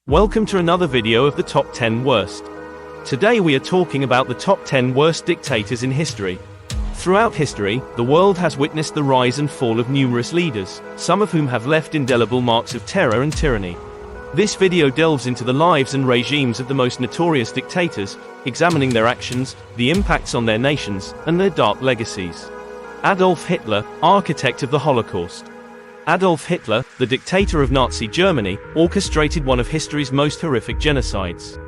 Welcome to another video of the top 10 worst. Today we are talking about the top 10 worst dictators in history. Throughout history, the world has witnessed the rise and fall of numerous leaders, some of whom have left indelible marks of terror and tyranny. This video delves into the lives and regimes of the most notorious dictators, examining their actions, the impacts on their nations, and their dark legacies. Adolf Hitler, architect of the Holocaust. Adolf Hitler, the dictator of Nazi Germany, orchestrated one of history's most horrific genocides.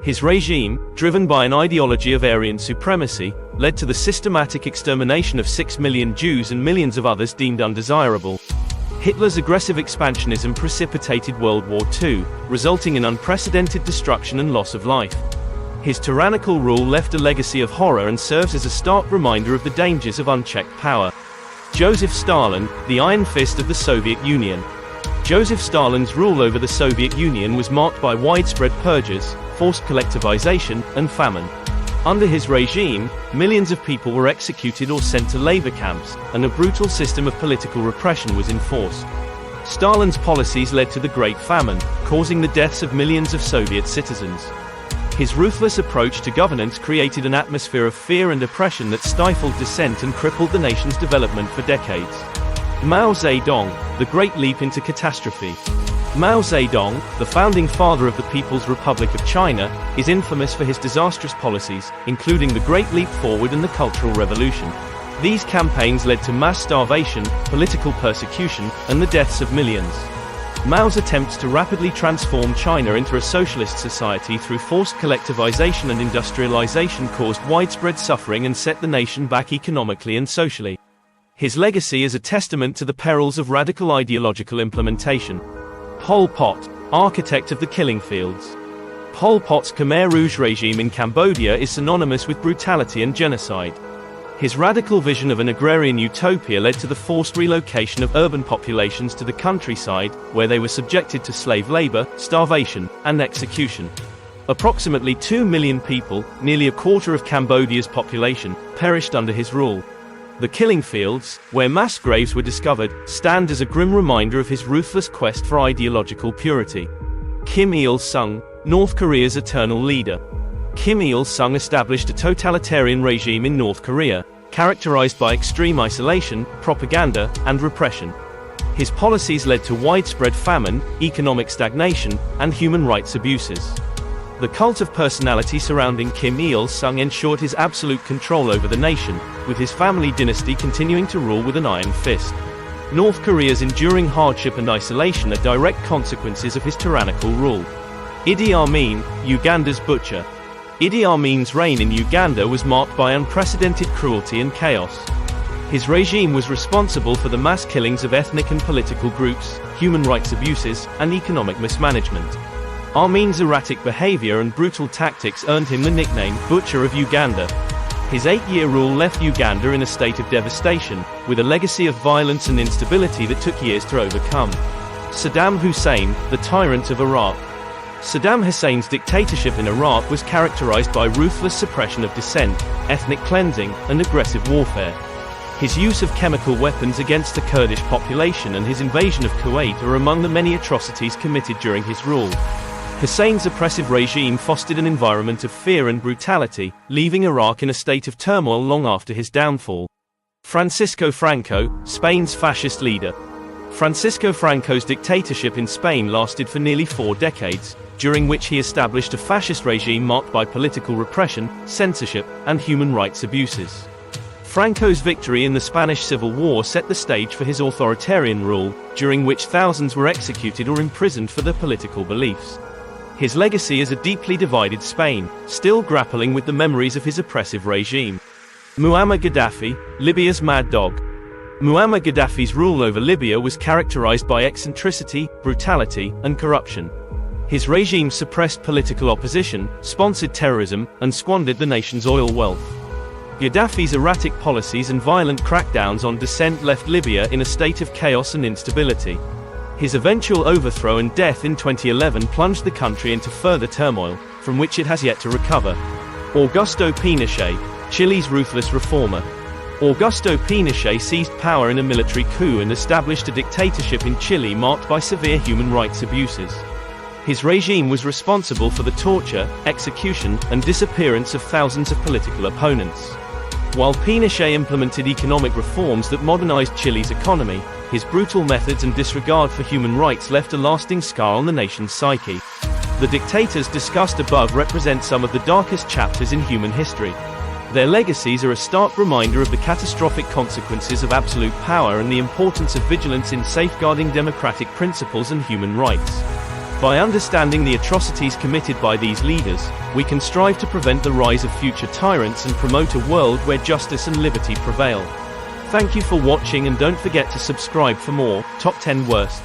His regime, driven by an ideology of Aryan supremacy, led to the systematic extermination of 6 million Jews and millions of others deemed undesirable. Hitler's aggressive expansionism precipitated World War II, resulting in unprecedented destruction and loss of life. His tyrannical rule left a legacy of horror and serves as a stark reminder of the dangers of unchecked power. Joseph Stalin, the Iron Fist of the Soviet Union. Joseph Stalin's rule over the Soviet Union was marked by widespread purges, forced collectivization, and famine. Under his regime, millions of people were executed or sent to labor camps, and a brutal system of political repression was enforced. Stalin's policies led to the Great Famine, causing the deaths of millions of Soviet citizens. His ruthless approach to governance created an atmosphere of fear and oppression that stifled dissent and crippled the nation's development for decades. Mao Zedong, the Great Leap into Catastrophe. Mao Zedong, the founding father of the People's Republic of China, is infamous for his disastrous policies, including the Great Leap Forward and the Cultural Revolution. These campaigns led to mass starvation, political persecution, and the deaths of millions. Mao's attempts to rapidly transform China into a socialist society through forced collectivization and industrialization caused widespread suffering and set the nation back economically and socially. His legacy is a testament to the perils of radical ideological implementation. Pol Pot, architect of the killing fields. Pol Pot's Khmer Rouge regime in Cambodia is synonymous with brutality and genocide. His radical vision of an agrarian utopia led to the forced relocation of urban populations to the countryside, where they were subjected to slave labor, starvation, and execution. Approximately 2 million people, nearly a quarter of Cambodia's population, perished under his rule. The killing fields, where mass graves were discovered, stand as a grim reminder of his ruthless quest for ideological purity. Kim Il-sung, North Korea's eternal leader. Kim Il-sung established a totalitarian regime in North Korea, characterized by extreme isolation, propaganda, and repression. His policies led to widespread famine, economic stagnation, and human rights abuses. The cult of personality surrounding Kim Il-sung ensured his absolute control over the nation, with his family dynasty continuing to rule with an iron fist. North Korea's enduring hardship and isolation are direct consequences of his tyrannical rule. Idi Amin, Uganda's butcher. Idi Amin's reign in Uganda was marked by unprecedented cruelty and chaos. His regime was responsible for the mass killings of ethnic and political groups, human rights abuses, and economic mismanagement. Amin's erratic behavior and brutal tactics earned him the nickname Butcher of Uganda. His 8-year rule left Uganda in a state of devastation, with a legacy of violence and instability that took years to overcome. Saddam Hussein, the tyrant of Iraq. Saddam Hussein's dictatorship in Iraq was characterized by ruthless suppression of dissent, ethnic cleansing, and aggressive warfare. His use of chemical weapons against the Kurdish population and his invasion of Kuwait are among the many atrocities committed during his rule. Hussein's oppressive regime fostered an environment of fear and brutality, leaving Iraq in a state of turmoil long after his downfall. Francisco Franco, Spain's fascist leader. Francisco Franco's dictatorship in Spain lasted for nearly 4 decades, during which he established a fascist regime marked by political repression, censorship, and human rights abuses. Franco's victory in the Spanish Civil War set the stage for his authoritarian rule, during which thousands were executed or imprisoned for their political beliefs. His legacy is a deeply divided Spain, still grappling with the memories of his oppressive regime. Muammar Gaddafi, Libya's mad dog. Muammar Gaddafi's rule over Libya was characterized by eccentricity, brutality, and corruption. His regime suppressed political opposition, sponsored terrorism, and squandered the nation's oil wealth. Gaddafi's erratic policies and violent crackdowns on dissent left Libya in a state of chaos and instability. His eventual overthrow and death in 2011 plunged the country into further turmoil, from which it has yet to recover. Augusto Pinochet, Chile's ruthless reformer. Augusto Pinochet seized power in a military coup and established a dictatorship in Chile marked by severe human rights abuses. His regime was responsible for the torture, execution, and disappearance of thousands of political opponents. While Pinochet implemented economic reforms that modernized Chile's economy, his brutal methods and disregard for human rights left a lasting scar on the nation's psyche. The dictators discussed above represent some of the darkest chapters in human history. Their legacies are a stark reminder of the catastrophic consequences of absolute power and the importance of vigilance in safeguarding democratic principles and human rights. By understanding the atrocities committed by these leaders, we can strive to prevent the rise of future tyrants and promote a world where justice and liberty prevail. Thank you for watching, and don't forget to subscribe for more Top 10 Worst.